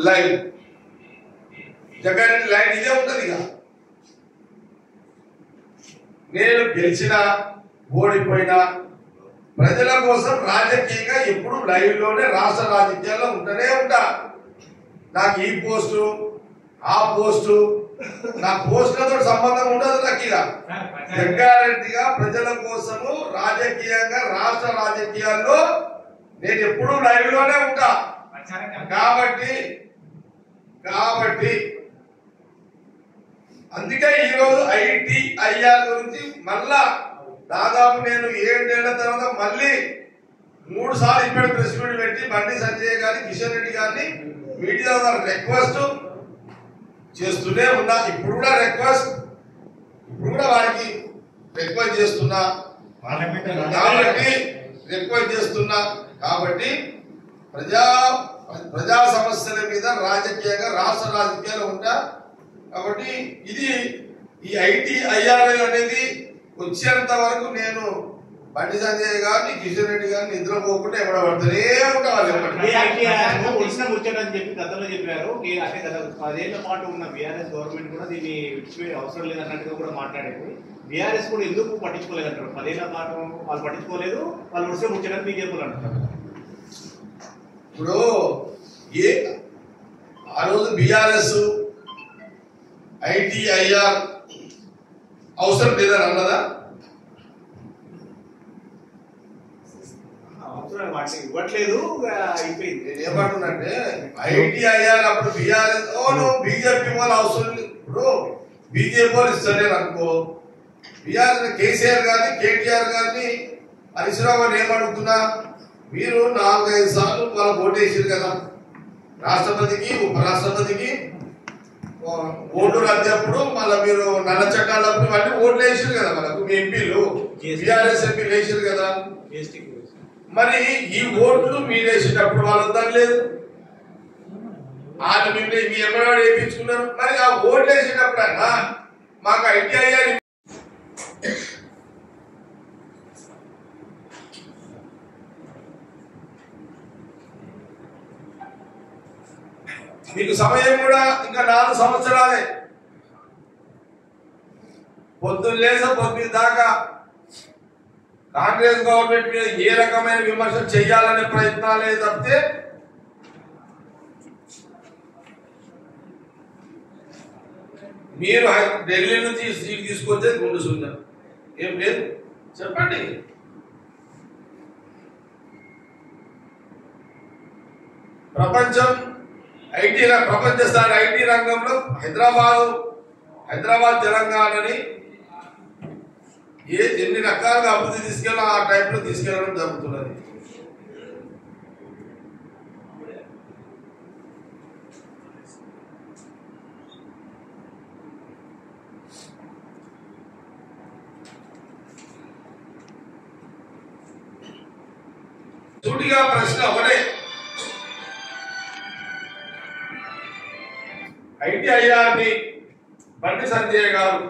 Live Jaggareddy live ఇదే ఉంటది. ఇక నేను గెలిచినా ఓడిపోయినా ప్రజల కోసం రాజకీయంగా ఎప్పుడు లైవ్ లోనే రాష్ట్ర రాజకీయాల్లో ఉంటూనే ఉంటా. నాకు ఈ పోస్టు ఆ పోస్టు నా పోస్టులతో సంబంధం ఉండదు. నాకు ఇక జగ్గారెడ్డిగా ప్రజల కోసము రాజకీయంగా రాష్ట్ర రాజకీయాల్లో నేను ఎప్పుడు లైవ్ లోనే ఉంటా. కాబట్టి అందుకే ఈరోజు ITIR గురించి మళ్ళా దాదాపు నేను 7 ఏళ్ల తర్వాత మళ్ళీ 3 సార్లు ఇప్పుడు ప్రెస్ మీట్ పెట్టి బండి సంజయ్ గారిని కిషన్ రెడ్డి గారిని మీడియా రిక్వెస్ట్ చేస్తూనే ఉన్నా. ఇప్పుడు కూడా వారికి రిక్వెస్ట్ చేస్తున్నా. కాబట్టి ప్రజా సమస్యల మీద రాజకీయంగా రాష్ట్ర రాజకీయాలు ఉంటా. కాబట్టి ఇది ఈ ITIR అనేది వచ్చేంత వరకు నేను బండి సంజయ్ గారిని కిషన్ రెడ్డి గారిని నిద్రపోకుండా ఎక్కడ పడుతూనే ఉంటా. వచ్చిన ముచ్చటని చెప్పి గతంలో చెప్పారు. అంటే గత 10 ఏళ్ల పాటు ఉన్న బీఆర్ఎస్ గవర్నమెంట్ కూడా దీన్ని అవసరం లేదన్నట్టుగా కూడా మాట్లాడేది. బీఆర్ఎస్ కూడా ఎందుకు పట్టించుకోలేదంటారు? 10 ఏళ్ల పాటు వాళ్ళు పట్టించుకోలేదు, వాళ్ళు వచ్చిన ముచ్చటని బీజేపీలు అంటారు. ఇప్పుడు ఆ రోజు బీఆర్ఎస్ ITIR అవసరం లేదని అన్నదా? ఇవ్వట్లేదు. ఏమంటుందంటే ITIR అప్పుడు బీఆర్ఎస్ బీజేపీ వాళ్ళు అవసరం లేదు. ఇప్పుడు బీజేపీ వాళ్ళు ఇస్తలేరు అనుకో. బీఆర్ఎస్ కేసీఆర్ గారిని KTR గారిని హరీశ్రావు గారిని ఏమడుగుతున్నా, మీరు 4-5 సార్లు వాళ్ళకు ఓటేసారు కదా, రాష్ట్రపతికి ఉపరాష్ట్రపతికి ఓటు రద్దప్పుడు మళ్ళీ మీరు నల్ల చట్టాలప్పుడు ఇవన్నీ ఓట్లు వేసారు కదా, మనకు మీ ఎంపీలు బీఆర్ఎస్ ఎంపీలు వేసారు కదా. మరి ఈ ఓట్లు మీరు వేసేటప్పుడు వాళ్ళు వద్దలేదు, వాళ్ళు మిమ్మల్ని మీ ఎమ్మడో వేయించుకున్నారు. మరి ఆ ఓట్లు వేసేటప్పుడు అన్నా మాకు ITIR మీకు సమయం కూడా ఇంకా 4 సంవత్సరాలే. పొద్దున్న దాకా కాంగ్రెస్ గవర్నమెంట్ మీద ఏ రకమైన విమర్శ చేయాలనే ప్రయత్నాలే తప్పితే మీరు ఢిల్లీ నుంచి సీట్ తీసుకొచ్చే గుండు శూన్యం ఏం లేదు. చెప్పండి. ప్రపంచ స్థాయి IT రంగంలో హైదరాబాద్ తెలంగాణని ఎన్ని రకాలుగా అభివృద్ధి తీసుకెళ్ళి ఆ టైంలో తీసుకెళ్ళడం జరుగుతున్నది. సూటిగా ప్రశ్న ఒకటే, ITIR ని బండి సంజయ్ గారు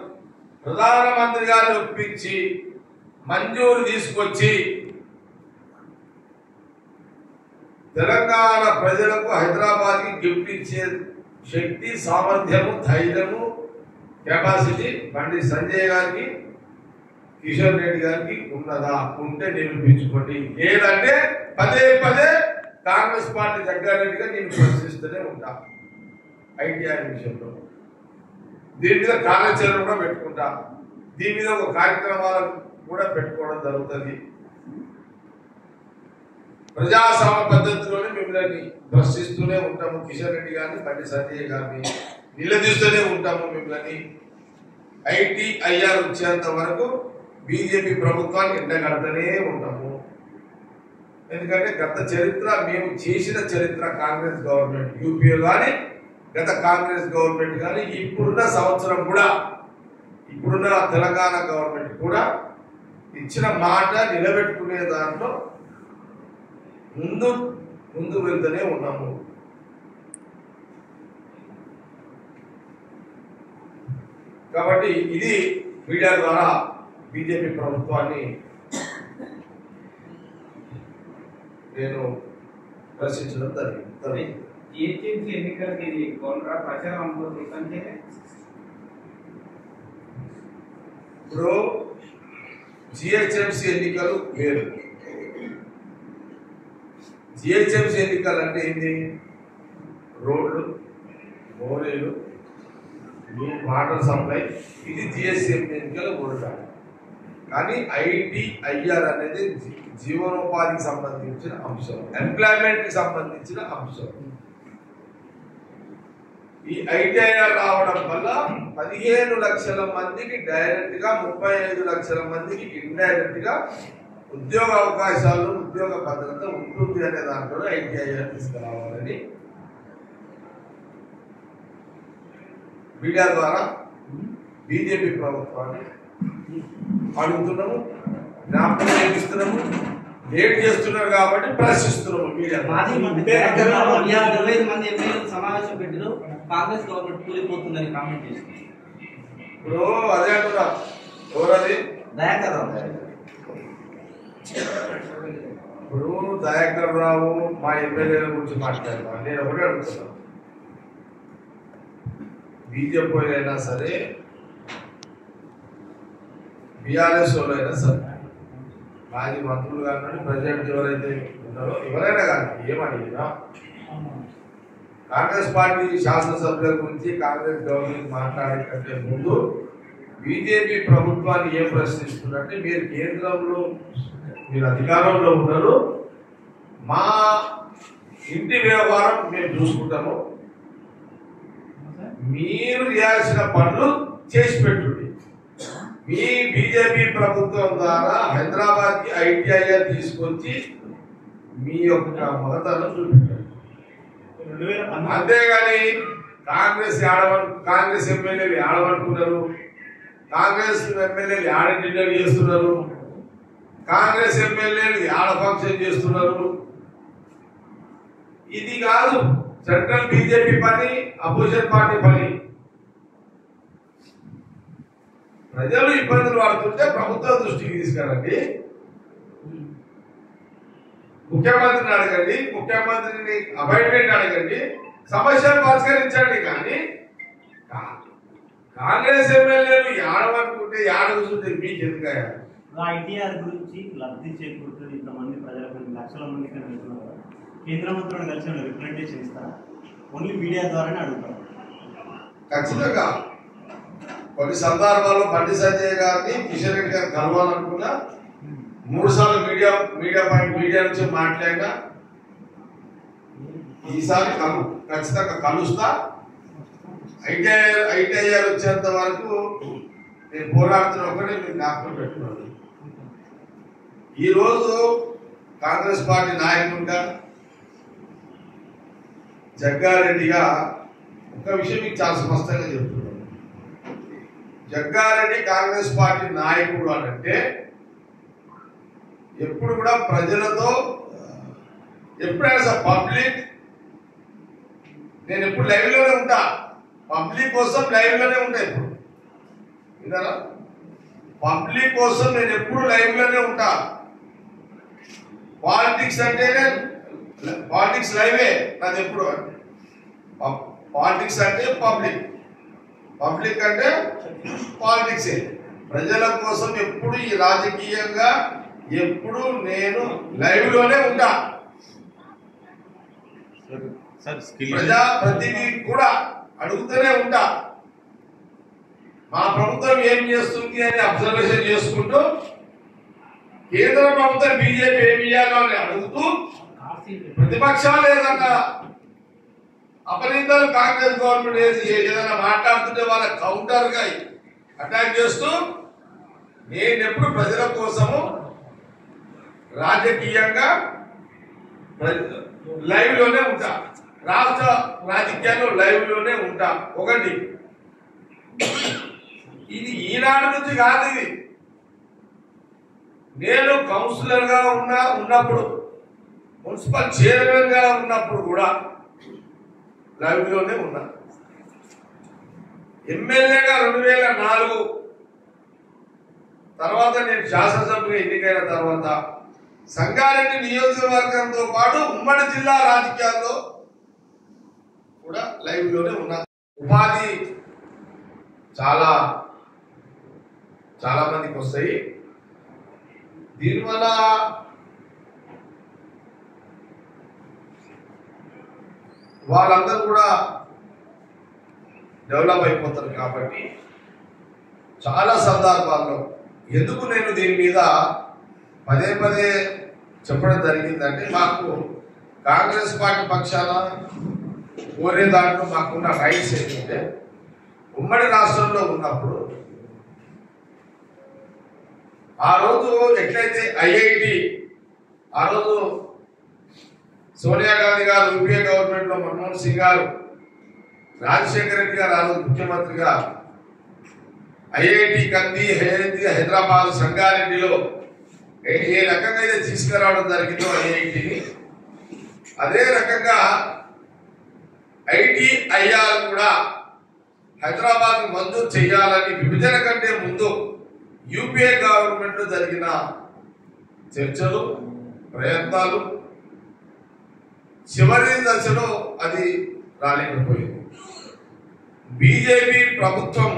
ప్రధానమంత్రి గారిని ఒప్పించి మంజూరు తీసుకొచ్చి తెలంగాణ ప్రజలకు హైదరాబాద్ కి గిఫ్ట్ ఇచ్చే శక్తి, సామర్థ్యము, ధైర్యము, కెపాసిటీ బండి సంజయ్ గారికి, కిషన్ రెడ్డి గారికి ఉన్నదా? ఉంటే నిరూపించుకోండి. లేదంటే పదే కాంగ్రెస్ పార్టీ జగ్గారెడ్డిగా నేను ప్రశ్నిస్తూనే ఉంటా. ITIR విషయంలో దీని మీద కార్యాచరణ కూడా పెట్టుకుంటా. దీని మీద ఒక కార్యక్రమాలు కూడా పెట్టుకోవడం జరుగుతుంది. ప్రజాస్వామ్య పద్ధతిలోనే మిమ్మల్ని ప్రశ్నిస్తూనే ఉంటాము. కిషన్ రెడ్డి గారిని, బండి సంజయ్ గారిని నిలదీస్తూనే ఉంటాము. మిమ్మల్ని ITIR వచ్చేంత వరకు బీజేపీ ప్రభుత్వాన్ని ఎండగడుతూనే ఉంటాము. ఎందుకంటే గత చరిత్ర, మేము చేసిన చరిత్ర, కాంగ్రెస్ గవర్నమెంట్ యూపీఏ కానీ, గత కాంగ్రెస్ గవర్నమెంట్ కానీ, ఇప్పుడున్న సంవత్సరం కూడా, ఇప్పుడున్న తెలంగాణ గవర్నమెంట్ కూడా ఇచ్చిన మాట నిలబెట్టుకునే దాంట్లో ముందు వెళ్తూనే ఉన్నాము. కాబట్టి ఇది మీడియా ద్వారా బీజేపీ ప్రభుత్వాన్ని నేను ప్రశ్నించడం జరిగింది. ఏజెన్సీ ఎన్నికలకి ఇది కోనరా ప్రచారం అనుకుంటే ఇప్పుడు జిహెచ్ఎంసీ ఎన్నికలు వేరు. జిహెచ్ఎంసీ ఎన్నికలు అంటే ఏంటి? రోడ్లు, మోరీలు, వాటర్ సప్లై, ఇది జిహెచ్ఎంసీ ఎన్నికలు ఉంటాయి. కానీ ఐటీఐఆర్ అనేది జీవనోపాధికి సంబంధించిన అంశం, ఎంప్లాయ్మెంట్ కి సంబంధించిన అంశం. ఈ ఐటీఐఆర్ రావడం వల్ల 15 లక్షల మందికి డైరెక్ట్ గా, 35 లక్షల మందికి ఇండైరెక్ట్ గా ఉద్యోగ అవకాశాలు, ఉద్యోగ భద్రత ఉంటుంది అనే దాంట్లో ఐటీఐఆర్ తీసుకురావాలని మీడియా ద్వారా బీజేపీ ప్రభుత్వాన్ని అడుగుతున్నాము, జ్ఞాపకం చేపిస్తున్నాము. లేట్ చేస్తున్నారు కాబట్టి ప్రశ్నిస్తున్నాము. మీడియా మాజీ మంత్రి 25 మంది ఎమ్మెల్యేలు సమావేశం పెట్టిన కాంగ్రెస్ గవర్నమెంట్ కూలిపోతుందని కామెంట్ చేసింది. ఇప్పుడు అదే అంటున్నా, ఎవరది? దయాకర్ రావు. ఇప్పుడు దయాకర్ రావు మా ఎమ్మెల్యేల గురించి మాట్లాడతాను. నేను ఒకటే అడుగుతున్నాను, బీజేపీ అయినా సరే, బీఆర్ఎస్ వాళ్ళు అయినా సరే, మాజీ మంత్రులు కానీ ప్రెసిడెంట్ ఎవరైతే ఉన్నారో ఎవరైనా కానీ ఏమడిగినా కాంగ్రెస్ పార్టీ శాసనసభ్యుల గురించి, కాంగ్రెస్ గవర్నమెంట్ మాట్లాడే కంటే ముందు బీజేపీ ప్రభుత్వాన్ని ఏం ప్రశ్నిస్తున్నారంటే, మీరు కేంద్రంలో మీరు అధికారంలో ఉన్నారు, మా ఇంటి వ్యవహారం మేము చూసుకుంటాము, మీరు చేయాల్సిన పనులు చేసి పెట్టుండి. మీ బీజేపీ ప్రభుత్వం ద్వారా హైదరాబాద్ కి ఐటీఐఆర్ తీసుకొచ్చి మీ యొక్క మగతను చూపించారు. అంతేగాని కాంగ్రెస్ ఎమ్మెల్యేలు ఆడబడుతున్నారు, కాంగ్రెస్ ఎమ్మెల్యేలు ఆడ డిన్నర్ చేస్తున్నారు, కాంగ్రెస్ ఎమ్మెల్యేలు ఆడ ఫంక్షన్ చేస్తున్నారు. ఇది కాదు సెంట్రల్ బీజేపీ పని, అపోజిషన్ పార్టీ పని. ప్రజలు ఇబ్బందులు పడుతుంటే ప్రభుత్వం దృష్టికి తీసుకురండి, ముఖ్యమంత్రిని అడగండి, ముఖ్యమంత్రిని అపాయింట్మెంట్ అడగండి, సమస్యలు పరిష్కరించండి. కానీ కాంగ్రెస్ ఎమ్మెల్యేలు ఆడమనుకుంటే ఆడ కూర్చుంటే మీకు ఎందుకయ్యా? ఐటీఆర్ గురించి లబ్ధి చేకూరుతుంది ఇంతమంది ప్రజలకు, లక్షల మందికి వెళ్తున్నారు. కేంద్ర మంత్రులను కలిసి రిప్రజెంటేషన్ ఇస్తారా? ఓన్లీ మీడియా ద్వారానే అడుగుతారు. ఖచ్చితంగా కొన్ని సందర్భాల్లో బండి సంజయ్ గారిని, కిషన్ రెడ్డి గారిని కలవాలనుకున్నా 3 సార్లు మీడియా నుంచి మాట్లాడినా, ఈసారి ఖచ్చితంగా కలుస్తా. ఐటీఐఆర్ వచ్చేంత వరకు నేను పోరాడుతున్న ఒకటే మీరు జ్ఞాపకం పెట్టుకోండి. ఈరోజు కాంగ్రెస్ పార్టీ నాయకుడిగా, జగ్గారెడ్డిగా ఒక విషయం మీకు చాలా స్పష్టంగా చెప్తున్నాను. జగ్గారెడ్డి కాంగ్రెస్ పార్టీ నాయకుడు అంటే ఎప్పుడు కూడా ప్రజలతో, ఎప్పుడైనా పబ్లిక్, నేను ఎప్పుడు లైవ్ లోనే ఉంటా, పబ్లిక్ కోసం లైవ్ లోనే ఉంటా. ఇప్పుడు విన్నారా? పబ్లిక్ కోసం నేను ఎప్పుడు లైవ్ లోనే ఉంటా. పాలిటిక్స్ అంటేనే పాలిటిక్స్ లైవే నాది ఎప్పుడు. పాలిటిక్స్ అంటే పబ్లిక్ అంటే పాలిటిక్సే. ప్రజల కోసం ఎప్పుడు ఈ రాజకీయంగా ఎప్పుడు నేను లైవ్ లోనే ఉంటా. ప్రజా ప్రతినిధి కూడా అడుగుతూనే ఉంటా. మా ప్రభుత్వం ఏం చేస్తుంది అని అబ్జర్వేషన్ చేసుకుంటూ, కేంద్ర ప్రభుత్వం బీజేపీ ఏమి చేయాలో అని అడుగుతూ, ప్రతిపక్షాలు ఏదన్నా అపరితలు కాంగ్రెస్ గవర్నమెంట్ ఏదైనా మాట్లాడుతుంటే వాళ్ళ కౌంటర్ గా అటాక్ చేస్తూ, నేనెప్పుడు ప్రజల కోసము రాజకీయంగా లైవ్ లోనే ఉంటా. రాష్ట్ర రాజకీయాల్లో లైవ్ లోనే ఉంటా. ఒకటి, ఇది ఈనాడు నుంచి కాదు. ఇది నేను కౌన్సిలర్ గా ఉన్నప్పుడు, మున్సిపల్ చైర్మన్ గా ఉన్నప్పుడు కూడా లైవ్ లోనే ఉన్నా. ఎమ్మెల్యేగా 2004 తర్వాత నేను శాసనసభ్యుగా ఎన్నికైన తర్వాత సంగారెడ్డి నియోజకవర్గంతో పాటు ఉమ్మడి జిల్లా రాజకీయాల్లో కూడా లైవ్ లోనే ఉన్నా. ఉపాధి చాలా మందికి వస్తాయి. దీనివల్ల వాళ్ళందరూ కూడా డెవలప్ అయిపోతారు. కాబట్టి చాలా సందర్భాల్లో ఎందుకు నేను దీని మీద పదే చెప్పడం జరిగిందంటే, మాకు కాంగ్రెస్ పార్టీ పక్షాన కోరే దాంట్లో మాకున్న రైట్స్ ఏంటంటే, ఉమ్మడి రాష్ట్రంలో ఉన్నప్పుడు ఆ రోజు ఎట్లయితే ఐఐటి ఆ రోజు సోనియా గాంధీ గారు యూపీఏ గవర్నమెంట్ లో మన్మోహన్ సింగ్ గారు, రాజశేఖర రెడ్డి గారు ఆ రోజు ముఖ్యమంత్రిగా ఐఐటి కంది హైదరాబాద్ సంగారెడ్డిలో ఏ రకంగా అయితే తీసుకురావడం జరిగిందో ఐఐటిని, అదే రకంగా ఐటీఐఆర్ కూడా హైదరాబాద్ మంజూరు చేయాలని విభజన కంటే ముందు యూపీఏ గవర్నమెంట్ లో జరిగిన చర్చలు ప్రయత్నాలు చివరి దశలో అది రాలేకపోయింది. బీజేపీ ప్రభుత్వం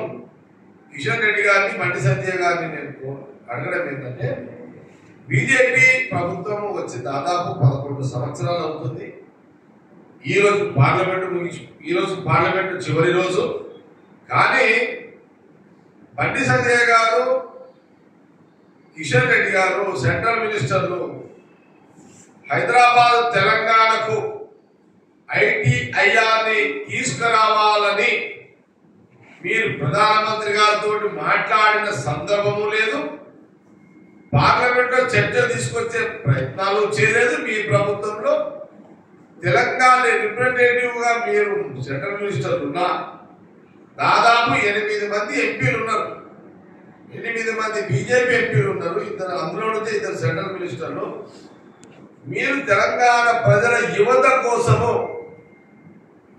కిషన్ రెడ్డి గారిని, బండి సంజయ్ గారిని నేను అడగడం ఏంటంటే, బీజేపీ ప్రభుత్వం వచ్చి దాదాపు 11 సంవత్సరాలు అవుతుంది. ఈరోజు పార్లమెంటు చివరి రోజు. కానీ బండి సంజయ్ గారు, కిషన్ రెడ్డి గారు సెంట్రల్ మినిస్టర్లు హైదరాబాద్ తెలంగాణకు ఐటీఐఆర్ని తీసుకురావాలని మీరు ప్రధానమంత్రి గారితో మాట్లాడిన సందర్భము లేదు. పార్లమెంట్ లో చర్చ తీసుకొచ్చే ప్రయత్నాలు చేయలేదు. మీ ప్రభుత్వంలో తెలంగాణ రిప్రజెంటేటివ్ గా మీరు సెంట్రల్ మినిస్టర్ ఉన్నా, దాదాపు 8 మంది ఎంపీలు ఉన్నారు. 8 మంది బీజేపీ ఎంపీలు ఉన్నారు. అందులో నుంచి 2 సెంట్రల్ మినిస్టర్లు. మీరు తెలంగాణ ప్రజల యువత కోసము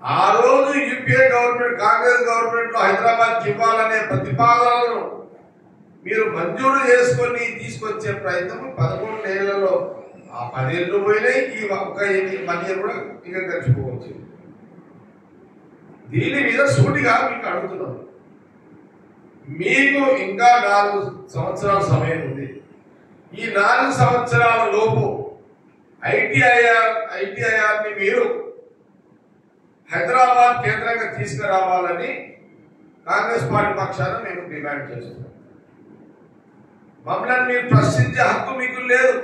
ఆ రోజు యూపీఏ గవర్నమెంట్, కాంగ్రెస్ గవర్నమెంట్ లో హైదరాబాద్ ఇవ్వాలనే ప్రతిపాదనలను మీరు మంజూరు చేసుకొని తీసుకొచ్చే ప్రయత్నం 11 ఏళ్లలో ఆ 10 ఏళ్ళు పోయినాయి. ఈ ఒక్క 10 ఏళ్ళు కూడా ఇంకా గడిచిపోవచ్చు. దీని మీద సూటిగా మీకు అడుగుతున్నాం, మీకు ఇంకా 4 సంవత్సరాల సమయం ఉంది. ఈ 4 సంవత్సరాల లోపు ఐటీఐఆర్ని మీరు హైదరాబాద్ కేంద్రంగా తీసుకురావాలని కాంగ్రెస్ పార్టీ పక్షాన మేము డిమాండ్ చేస్తున్నాం. మమ్మల్ని మీరు ప్రశ్నించే హక్కు మీకు లేదు.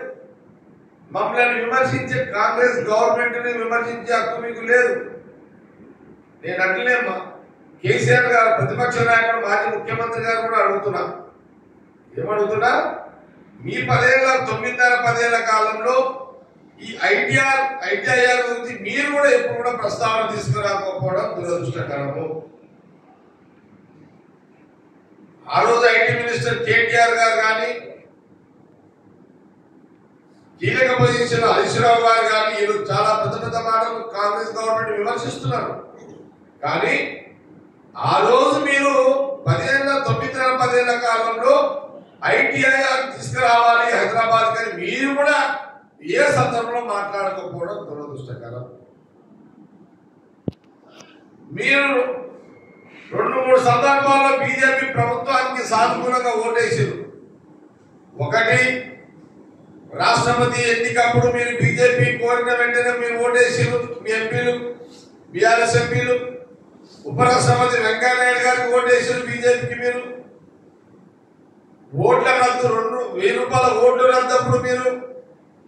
మమ్మల్ని విమర్శించే కాంగ్రెస్ గవర్నమెంట్ ని విమర్శించే హక్కు మీకు లేదు. నేను అట్లనే కేసీఆర్ గారు ప్రతిపక్ష నాయకుడు, మాజీ ముఖ్యమంత్రి గారు కూడా అడుగుతున్నా. ఏమడుగుతున్నా? మీ 9.5 ఏళ్ల కాలంలో ఈ ఐటీఐఆర్ గురించి మీరు కూడా ఎప్పుడు కూడా ప్రస్తావన తీసుకురాకపోవడం దురదృష్టకరము. ఆ రోజు ఐటీ మినిస్టర్ కేటీఆర్ గారు కానీ, కీలక పొజిషన్ హరీష్ రావు గారు కానీ, ఈరోజు చాలా పెద్ద మాటలు కాంగ్రెస్ గవర్నమెంట్ విమర్శిస్తున్నారు. కానీ ఆ రోజు మీరు 9.5 ఏళ్ల కాలంలో ఐటీఐఆర్ తీసుకురావాలి హైదరాబాద్ కానీ మీరు కూడా ఏ సందర్భంలో మాట్లాడకపోవడం దురదృష్టకరం. మీరు 2-3 సందర్భాల్లో బీజేపీ ప్రభుత్వానికి సానుకూలంగా ఓటేసారు. ఒకటి, రాష్ట్రపతి ఎన్నికప్పుడు మీరు బీజేపీ కోరిన వెంటనే మీరు ఓటేసారు. మీ ఎంపీలు, బీఆర్ఎస్ ఎంపీలు. ఉపరాష్ట్రపతి వెంకయ్యనాయుడు గారికి ఓటేసారు బీజేపీకి. మీరు ఓట్ల రద్దు 2,000 రూపాయల ఓట్లు రద్దప్పుడు మీరు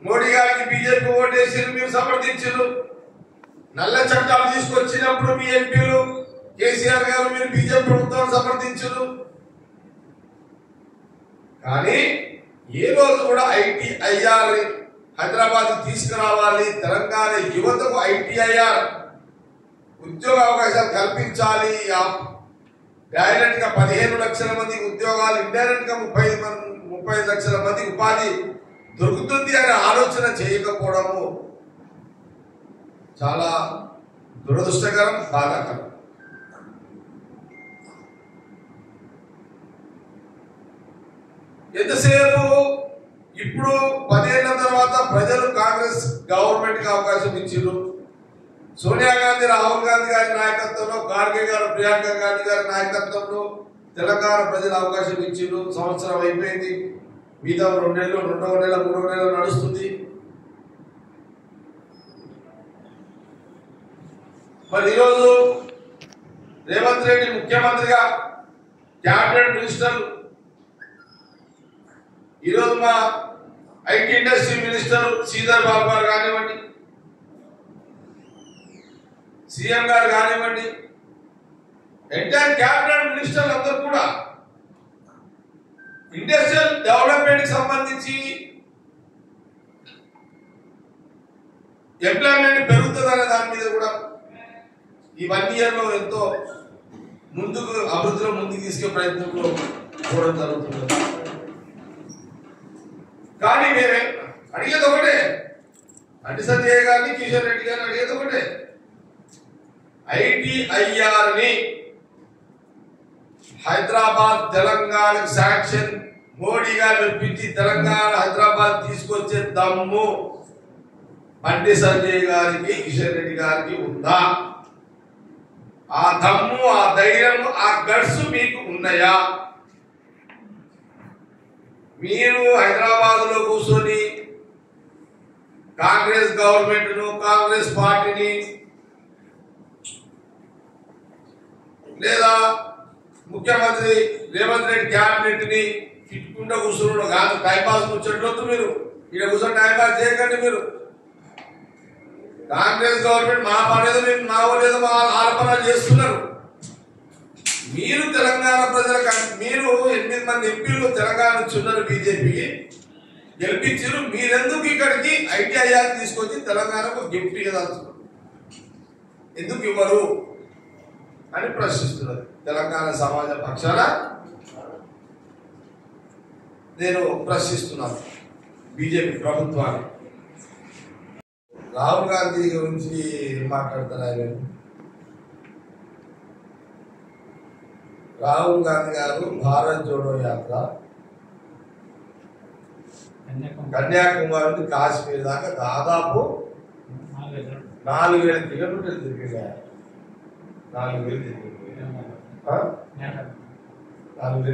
మోడీ గారికి బీజేపీ ఓటేసారు, మీరు సమర్థించారు. నల్ల చట్టాలు తీసుకొచ్చినప్పుడు మీ ఎంపీలు కేసీఆర్ గారు మీరు బీజేపీ ప్రభుత్వం సమర్థించారు. కానీ ఏ రోజు కూడా ఐటీఐఆర్ హైదరాబాద్ తీసుకురావాలి, తెలంగాణ యువతకు ఐటీఐఆర్ ఉద్యోగ అవకాశాలు కల్పించాలి, డైరెక్ట్ గా 15 లక్షల మంది ఉద్యోగాలు, ఇండైరెక్ట్ గా 35 లక్షల మంది ఉపాధి దొరుకుతుంది అనే ఆలోచన చేయకపోవడము చాలా దురదృష్టకరం, బాధాకరం. ఎంతసేపు ఇప్పుడు 10 ఏళ్ల తర్వాత ప్రజలు కాంగ్రెస్ గవర్నమెంట్ కి అవకాశం ఇచ్చారు. సోనియా గాంధీ రాహుల్ గాంధీ గారి నాయకత్వంలో, ఖార్గే గారు ప్రియాంక గాంధీ గారి నాయకత్వంలో తెలంగాణ ప్రజలు అవకాశం ఇచ్చిండ్రు. సంవత్సరం అయిపోయింది, మిగతా 2 నెలలు, 2వ నెల, 3వ నెల నడుస్తుంది. మరి ఈరోజు రేవంత్ రెడ్డి ముఖ్యమంత్రిగా, క్యాబినెట్ మినిస్టర్, ఈరోజు మా IT industry minister Sridhar Babu గారు కానివ్వండి, సీఎం గారు కానివ్వండి, ఎంటైర్ క్యాబినెట్ మినిస్టర్లు అందరూ కూడా ఇండస్ట్రియల్ డెవలప్మెంట్ కి సంబంధించి ఎంప్లాయ్మెంట్ పెరుగుతుందనే దాని మీద కూడా ఈ 1 ఇయర్ లో ఎంతో ముందుకు అభివృద్ధిలో ముందుకు తీసుకే ప్రయత్నంలో చూడడం జరుగుతుంది. కానీ మేమే అడిగేది ఒకటే, బండి సంజయ్ గారిని, కిషన్ రెడ్డి గారిని అడిగేది ఒకటే, ITIR ని హైదరాబాద్ తెలంగాణకు శాంక్షన్ మోడీ గారు మెప్పించి తెలంగాణ హైదరాబాద్ తీసుకొచ్చే దమ్ము బండి సంజయ్ గారికి, కిషన్ రెడ్డి గారికి ఉందా? ఆ దమ్ము, ఆ ధైర్యం, ఆ గట్స్ మీకు ఉన్నాయా? మీరు హైదరాబాద్ లో కూర్చొని కాంగ్రెస్ గవర్నమెంట్ ను, కాంగ్రెస్ పార్టీని లేదా ముఖ్యమంత్రి రేవంత్ రెడ్డి క్యాబినెట్ ని తిట్టుకుంటూ కూర్చున్నాడు కాదు. టైంపాస్ కూర్చోట్లొద్దు, మీరు ఇక్కడ కూర్చొని టైంపాస్ చేయకండి. మీరు కాంగ్రెస్ గవర్నమెంట్ మా పనేదో మేము మా లేదో మా ఆరోపణలు చేస్తున్నారు. మీరు తెలంగాణ ప్రజలకు, మీరు 8 మంది ఎంపీలు తెలంగాణ నుంచి ఉన్నారు, బీజేపీకి గెలిపించారు. మీరెందుకు ఇక్కడికి ITIR తీసుకొచ్చి తెలంగాణకు గిఫ్ట్ ఇవ్వదలుచుకున్నారు? ఎందుకు ఇవ్వరు అని ప్రశ్నిస్తున్నారు. తెలంగాణ సమాజ పక్షాన నేను ప్రశ్నిస్తున్నాను బీజేపీ ప్రభుత్వాన్ని. రాహుల్ గాంధీ గురించి మాట్లాడతారు ఆయన. రాహుల్ గాంధీ గారు భారత్ జోడో యాత్ర కన్యాకుమారి నుంచి కాశ్మీర్ దాకా దాదాపు 4000 కిలోమీటర్లు తిరిగారు. 4000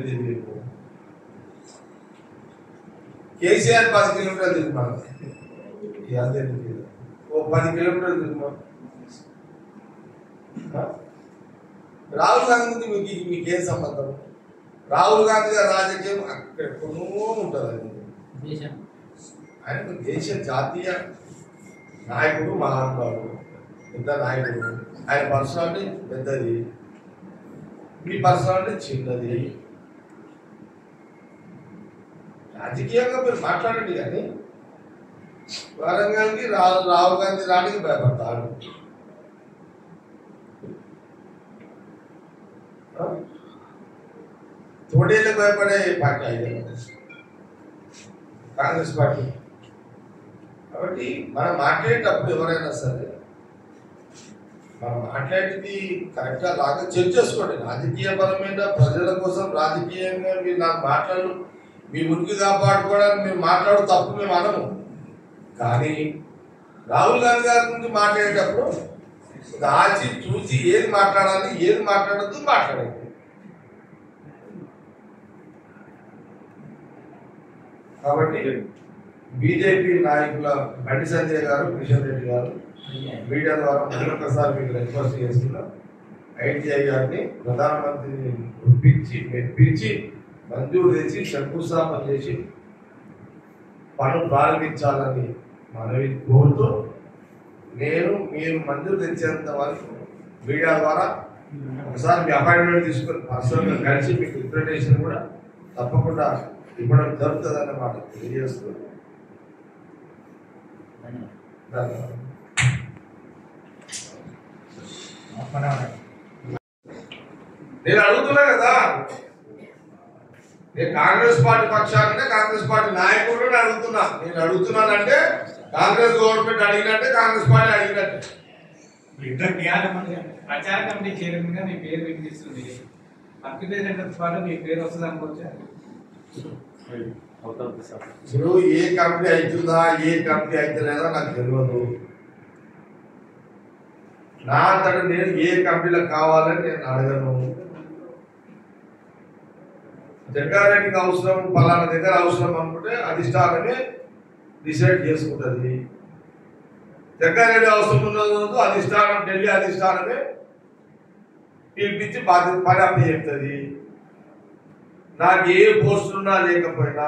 తిరిగి కేసీఆర్ 10 కిలోమీటర్లు తిరిగిమాను. ఓ 10 కిలోమీటర్లు తిరిగిమా. రాహుల్ గాంధీ మీకేం సంబంధం? రాహుల్ గాంధీ గారి రాజకీయం అక్కడెక్కడో ఉంటుంది. ఆయన దేశ జాతీయ నాయకుడు, మహానుభావుడు, పెద్ద నాయకుడు. ఆయన పర్సనాలిటీ పెద్దది, మీ పర్సనాలిటీ చిన్నది. రాజకీయంగా మీరు మాట్లాడండి, కానీ వరంగల్కి రాహుల్ గాంధీ రానికి భయపడతాడు. తోడేళ్ళకి భయపడే పార్టీ అయితే కాంగ్రెస్ పార్టీ. కాబట్టి మనం మాట్లాడేటప్పుడు ఎవరైనా సరే మనం మాట్లాడేది కరెక్ట్గా లాగా చెక్ చేసుకోండి. రాజకీయ పరమైన ప్రజల కోసం రాజకీయంగా మీరు నాకు మాట్లాడు, మీ ఉనికి కాపాడుకోవడానికి మీరు మాట్లాడు, తప్పు మేము అనము. కానీ రాహుల్ గాంధీ గారి గురించి మాట్లాడేటప్పుడు దాచి చూసి ఏది మాట్లాడాలి, ఏది మాట్లాడద్దు మాట్లాడండి. కాబట్టి బీజేపీ నాయకుల బండి సంజయ్ గారు, కిషన్ రెడ్డి గారు మీడియా ద్వారా మరొకసారి మీకు రిక్వెస్ట్ చేస్తున్నా, ITIRని ప్రధానమంత్రిని మెప్పించి మంజూరు చేసి శంకుస్థాపన చేసి పనులు ప్రారంభించాలని మనవి కోరుతూ, మీరు మంజూరు తెచ్చేంత వరకు మీడియా ద్వారా ఒకసారి మీ అపాయింట్మెంట్ తీసుకొని పర్సనల్గా కలిసి మీకు రిప్రజెంటేషన్ కూడా తప్పకుండా ఇవ్వడం జరుగుతుంది అన్నమాట తెలియజేస్తూ నేను అడుగుతున్నా కదా, నేను కాంగ్రెస్ పార్టీ పక్షాలంటే కాంగ్రెస్ పార్టీ నాయకుడు అడుగుతున్నా. నేను అడుగుతున్నానంటే కాంగ్రెస్ గవర్నమెంట్ అడిగినట్టే, కాంగ్రెస్ పార్టీ అడిగినట్టే. ప్రచార కమిటీ చైర్మన్ గా మీ పేరు వినిపిస్తుంది. అక్యుపేషన్ సెంటర్ ద్వారా మీ పేరు వస్తుంది అనుకోవచ్చా? ఇప్పుడు ఏ కంపెనీ అవుతుందా, ఏ కంపెనీ అవుతలేదా నాకు తెలియదు. నా అంతటా నేను ఏ కంపెనీలకు కావాలని నేను అడగను. జగ్గారెడ్డికి అవసరం, పలానా దగ్గర అవసరం అనుకుంటే అధిష్టానమే డిసైడ్ చేసుకుంటుంది. జగ్గారెడ్డి అవసరం ఉన్నదో అధిష్టానం, ఢిల్లీ అధిష్టానమే పిలిపించి పని అప్పు చెప్తుంది. నాకు ఏ పోస్టులున్నా లేకపోయినా,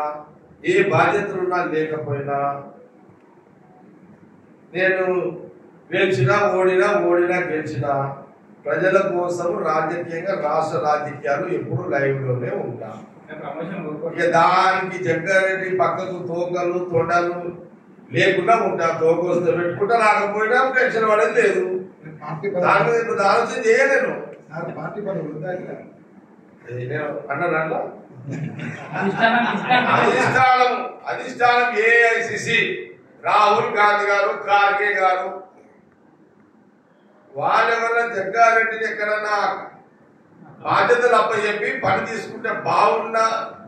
ఏ బాధ్యతలున్నా లేకపోయినా, నేను గెలిచినా ఓడినా గెలిచినా ప్రజల కోసం రాజకీయంగా రాష్ట్ర రాజకీయాలు ఎప్పుడు లైవ్ లోనే ఉంటా. ఇక దానికి జగ్గారెడ్డి పక్కకు తోకలు తొండలు లేకుండా ఉంటా. తోక వస్తే పెట్టుకుంటా, రాకపోయినా టెన్షన్ పడేది లేదు. దాని మీద ఇప్పుడు ఆలోచన చేయలేను. అన్న దాంట్లో అధిష్టానం ఏఐసిసి రాహుల్ గాంధీ గారు, ఖార్గే గారు వాళ్ళెవరన్నా జగ్గారెడ్డిని ఎక్కడన్నా బాధ్యతలు అప్పచెప్పి పని తీసుకుంటే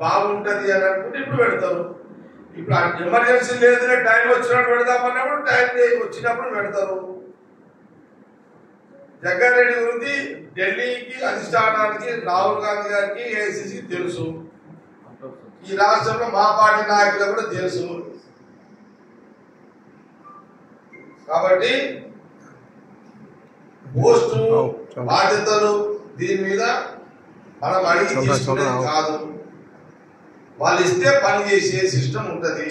బాగుంటది అని అనుకుంటే ఇప్పుడు పెడతారు. ఇప్పుడు ఎమర్జెన్సీ లేదులే, టైం వచ్చినప్పుడు పెడదామన్నప్పుడు టైం వచ్చినప్పుడు పెడతారు. జగ్గారెడ్డి గురించి ఢిల్లీకి అధిష్టానానికి, రాహుల్ గాంధీ గారికి, ఏఐసిసికి తెలుసు. ఈ రాష్ట్రంలో మా పార్టీ నాయకులకు కూడా తెలుసు. కాబట్టి పోస్టు బాధ్యతలు దీని మీద మనం అడిగి తీసుకునేది కాదు. వాళ్ళు ఇస్తే పని చేసే సిస్టమ్ ఉంటది.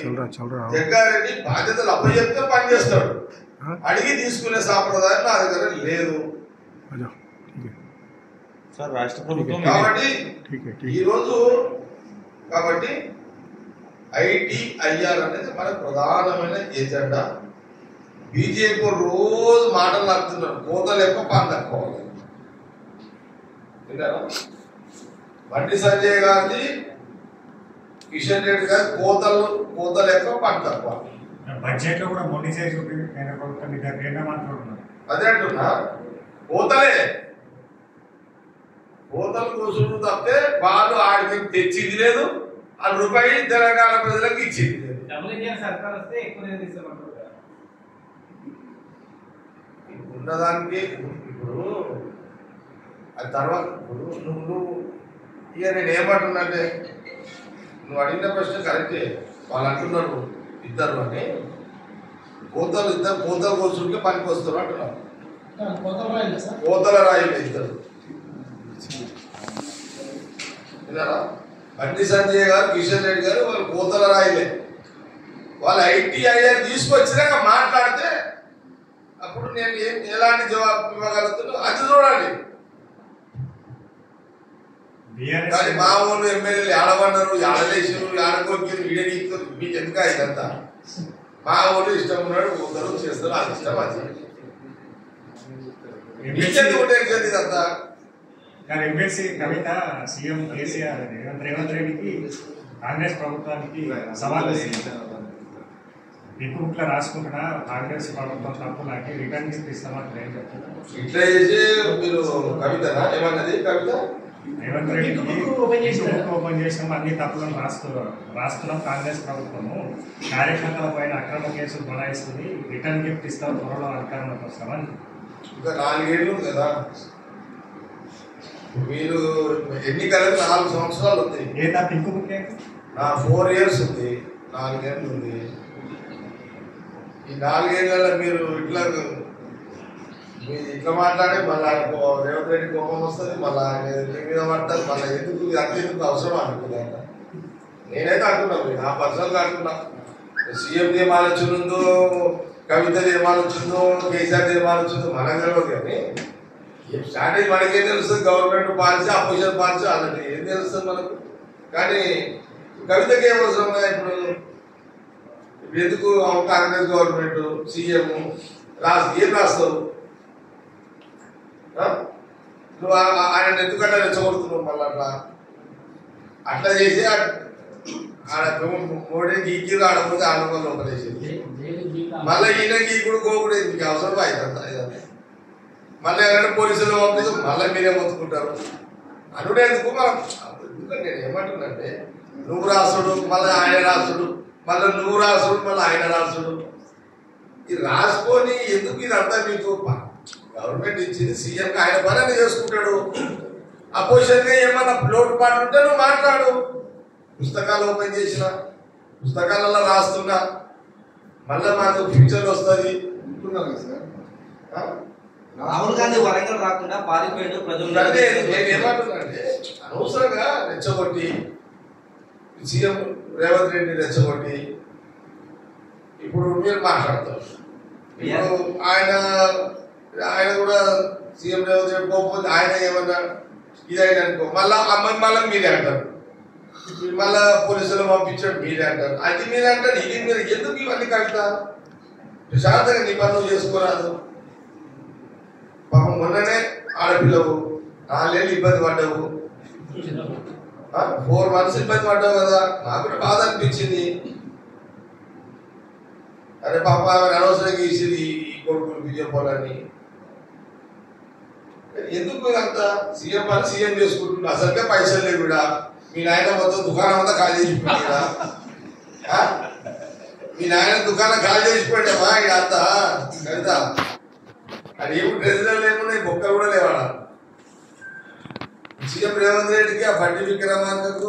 జగ్గారెడ్డి బాధ్యతలు అప్పచెప్తే పని చేస్తాడు. అడిగి తీసుకునే సాంప్రదాయం నా దగ్గర లేదు. కాబట్టి ఈరోజు ఐటీఐఆర్ అనేది మన ప్రధానమైన ఎజెండా. బీజేపీ రోజు మాటలు నడుతున్నారు, కోతలు ఎక్కువ పని తక్కువ. బండి సంజయ్ గారిది, కిషన్ రెడ్డి గారి కోతలు ఎక్కువ పని తక్కువ. బడ్జెట్ లో కూడా మొండి చేసి అదే అంటున్నా, కోతలు కూర్చుంటూ తప్పితే వాళ్ళు ఆడికి తెచ్చింది లేదు, ఆ రూపాయి తెలంగాణ ప్రజలకు ఇచ్చింది లేదు. సర్కార్ వస్తే ఎక్కువ ఇస్తామంటారు ఉన్నదానికి. ఇప్పుడు అది తర్వాత నువ్వు ఇక నేను ఏమంటున్నాంటే, నువ్వు అడిగిన ప్రశ్న కరెక్టే. వాళ్ళు అంటున్నారు ఇద్దరు అని, ఇద్దరు కోతలు కూర్చుంటే పనికి వస్తారు అంటున్నారు. కోతల రాయిలే ఇద్దరు. విన్నారా? బండి సంజయ్ గారు, కిషన్ రెడ్డి గారు వాళ్ళు కోతల రాయిలే. వాళ్ళు ఐటీఐఆర్ తీసుకొచ్చినాక మాట్లాడితే అప్పుడు నేను ఎలాంటి జవాబు ఇవ్వగలుగుతాను అది చూడాలి. కానీ మా ఊళ్ళు ఎమ్మెల్యేలు ఆడమన్నారు, ఆడలేసారు, ఆడగొక్కిరు, వీడగీస్తారు. మీకు ఎందుక ఇదంతా? మా ఊళ్ళు ఇష్టం ఉన్నాడు పోతారు, చేస్తారు, అది ఇష్టం అది. మీకెందుకు టెన్షన్ ఇదంతా? కానీ ఎమ్మెల్సీ కవిత సీఎం కేసీఆర్ రేవంత్ రెడ్డికి, కాంగ్రెస్ ప్రభుత్వానికి సవాల్ ఇట్లా రాసుకుంటున్నా కాంగ్రెస్ ప్రభుత్వం తప్పు నాకు రిటర్న్ ఇస్తామని ఏం చెప్తున్నారు? ఇట్లా చేసి మీరు కవిత ఏమన్నది? కవిత రేవంత్ రెడ్డికి ఓపెన్ చేసినాం, అన్ని తప్పులను రాస్తున్నాం. కాంగ్రెస్ ప్రభుత్వము కార్యకర్తల పైన అక్రమ కేసులు బనాయిస్తుంది, రిటర్న్ గిఫ్ట్ ఇస్తాం, త్వరలో అధికారంలోకి వస్తామని. ఇంకా 4 ఏళ్ళు ఉంది కదా, మీరు ఎన్నికలకు 4 సంవత్సరాలు ఉంది. ఏ తప్పు ఇంకో ముఖ్యం? నా 4 years ఉంది, 4 ఏళ్ళు ఉంది. ఈ 4 ఏళ్ళలో మీరు ఇట్లా మాట్లాడి మళ్ళీ రేవంత్ రెడ్డి కోపం వస్తుంది, మళ్ళీ మీద పడుతుంది, మళ్ళీ ఎందుకు అంతెందుకు అవసరం అనుకున్నాను. నేనైతే అంటున్నాను, నా పర్సనల్గా అంటున్నా. సీఎంది ఏం ఆలోచన ఉందో, కవితది ఏం ఆలోచన ఉందో, కేసీఆర్ది ఏం ఆలోచన ఉందో మనకు తెలియదు. కానీ స్ట్రాటజీ మనకేం తెలుస్తుంది? గవర్నమెంట్ పాలసీ, అపోజిషన్ పాలసీ అలాంటి ఏం తెలుస్తుంది మనకు? కానీ కవితకి ఏం అవసరం? ఇప్పుడు ఎందుకు కాంగ్రెస్ గవర్నమెంట్ సీఎం ఏం రాస్తావు? నువ్వు ఆయన ఎందుకంటే రెచ్చగొడుతున్నావు. మళ్ళీ అట్లా చేసి ఆడ మోడీ గీకిరు, ఆడపోతే ఆడవాళ్ళు లోపలేసేది. మళ్ళీ ఈయన గీకుడు గోకుడు మీకు అవసరం అవుతుందా? ఇదంతా మళ్ళీ ఎవరైనా పోలీసులు పంపిస్తే మళ్ళీ మీరే మొత్తుకుంటారు. అనుడేందుకు మనం? ఎందుకంటే నేను ఏమంటున్నంటే, నువ్వు రాసుడు మళ్ళీ ఆయన రాసుడు, మళ్ళీ నువ్వు రాసుడు మళ్ళీ ఆయన రాసుడు, ఇది రాసుకొని ఎందుకు ఇదంతా మీకు గవర్నమెంట్ ఇచ్చింది సీఎం ఆయన పని ఆయన చేసుకుంటాడు. అపోజిషన్ గా ఏమన్నా లోటుపాటు ఉంటే నువ్వు మాట్లాడు. పుస్తకాలు ఓపెన్ చేసిన పుస్తకాలలో రాస్తున్నా మళ్ళీ మాకు ఫ్యూచర్ వస్తుంది అనుకున్నారు కదా సార్. రాహుల్ గాంధీ వరంగల్ రాకుండా పారిపోయాడు ప్రజలు. నేను ఏమంటున్నానంటే అనవసరంగా రెచ్చగొట్టి సీఎం రేవంత్ రెడ్డి రెచ్చగొట్టి ఇప్పుడు మీరు మాట్లాడతారు. ఇప్పుడు ఆయన కూడా సీఎం రేవంత్ రెడ్డి పోకపోతే ఆయన ఏమన్నా ఇదైనా అనుకో మళ్ళా మీరే అంటారు. మళ్ళా పోలీసులు పంపించాడు మీరే అంటారు. అది మీరే అంటారు ఇది మీరు ఎందుకు ఇవన్నీ కడతా ప్రశాంతంగా నీ పనులు చేసుకోరాదు. పాపం మొన్ననే ఆడపిల్లవు 4 ఏళ్ళు ఇబ్బంది పడ్డావు, 4 months ఇబ్బంది పడ్డావు కదా. నాకు కూడా బాధ అనిపించింది. అరే పాప అనవసరంగా ఇచ్చింది ఈ కొడుకులు విజయపోలని ఎందుకు అంతా సీఎం పని సీఎం చేసుకుంటున్నా. అసలుకే పైసలు లేవు కూడా. మీ నాయన మొత్తం దుకాణం అంతా ఖాళీ చేసిపోయిందా? మీ నాయన దుకాణం ఖాళీ చేసిపోయాడమ్మా ఇక్కడ అంతా కవిత. అది ఏమి డ్రెస్సులు లేకున్నాయి, బొక్కలు కూడా లేవాడా. సీఎం రేవంత్ రెడ్డికి ఆ బండి విక్రమార్కకు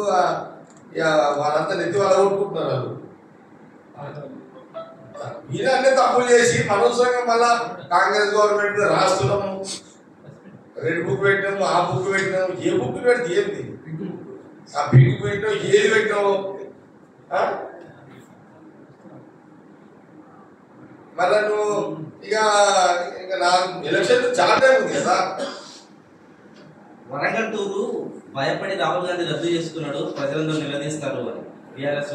వాళ్ళంతా నెత్తి వాళ్ళ కొట్టుకుంటున్నారు. మీరే అన్నీ తప్పులు చేసి అనవసరంగా మళ్ళా కాంగ్రెస్ గవర్నమెంట్ రాస్తున్నాము. రెడ్ బుక్ పెట్టినాము, ఆ బుక్ పెట్టినాము. ఏ బుక్ పెడితే ఏంది? ఆ పింక్ పెట్టినావు, ఏది పెట్టినావు? మళ్ళా నువ్వు ఇక నా ఎలక్షన్ చాలా టైం ఉంది కదా. వరంగల్ టూరు భయపడి రాహుల్ గాంధీ రద్దు చేసుకున్నాడు, ప్రజలందరూ నిలదీస్తారు అని బీఆర్ఎస్